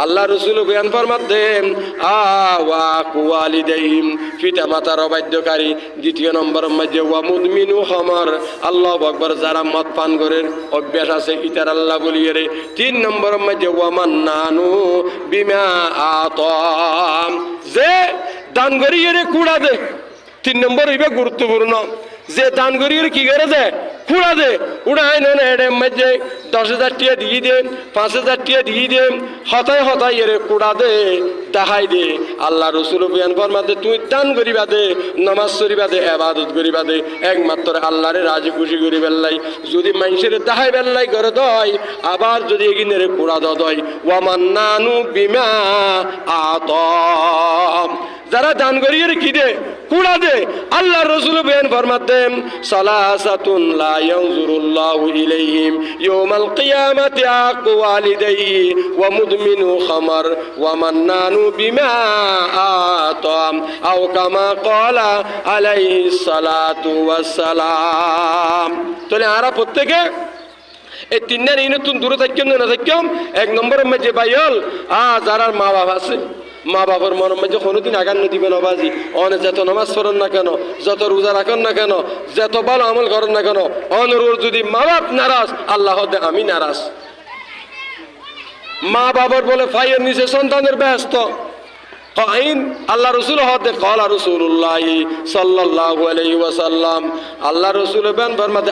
আল্লাহ রসুল বয়ান ফরমাতেন ওয়া কুওয়ালিদাইহিম, পিতা মাতার অবাধ্যকারী। দ্বিতীয় নম্বর মধ্যে ওয়া মুদমিনু খামর, আল্লাহু আকবার, যারা মদ পান করে অভ্যাস আছে ইতার আল্লাহ বলিয়ে রে। তিন নম্বর মধ্যে ওয়া মান্নানু বিমা আতাম, যে দান করিয়ে রে কুড়া দে। তিন নম্বর হইবে গুরুত্বপূর্ণ, যে দান করিয়ে কি করে দে, কুড়া দে। উড়াই নেড়ে মধ্যে 10,000 টাকা দিয়ে দে, 5,000 টাকা দিয়ে দে, হতায় হতায় এরে কুড়া দে, দেখাই দে। আল্লাহ রসুল বিয়ান ফরমাতে তুই দান করিবা দে, নামাজ করিবা দে, ইবাদত করিবা দে, একমাত্র আল্লাহরে রাজি খুশি করি বেল্লাই। যদি মানুষের দেখাই বেল্লাই করে দয়, আবার যদি এগিয়ে রে কুড়া দয়। ওয়ামান্নানু বিমা আতাম, যারা দান করিয়ে কি দে, কুড়া দে। আল্লাহ রসুল বয়ান ফরমাতেন সালাসাতুন লা ইয়ানজুরুল্লাহু ইলাইহিম ইয়াউমাল কিয়ামাতি আকওয়ালিদাইহি ওয়া মুদমিনু খামর ওয়া মান্নানু বিমা আতাম আও কামা ক্বালা আলাইহিস সালাতু ওয়াস সালাম। তাহলে আরা প্রত্যেকে এই তিনটার এই নতুন দূরে থাকতাম না থাকতাম। এক নম্বরের মধ্যে বাইল যারা মা বাবা আছে, মা বাবার মনের মধ্যে কোনোদিন আগান দিবে না বাজি। অনে যত নামাজ পড়েন না কেন, যত রোজা রাখেন না কেন, যত ভালো আমল করেন না কেন, অনুরোধ যদি মা বাপ নারাজ, আল্লাহ আমি নারাজ। মা বাবার বলে ফাইয়ের নিচে সন্তানের ব্যস্ত। আইন আল্লাহ রসুল হতে কলা রসুল্লাহ সাল্লাল্লাহু আলাইহি ওয়াসাল্লাম, আল্লাহ রসুল বেন ফরমাতে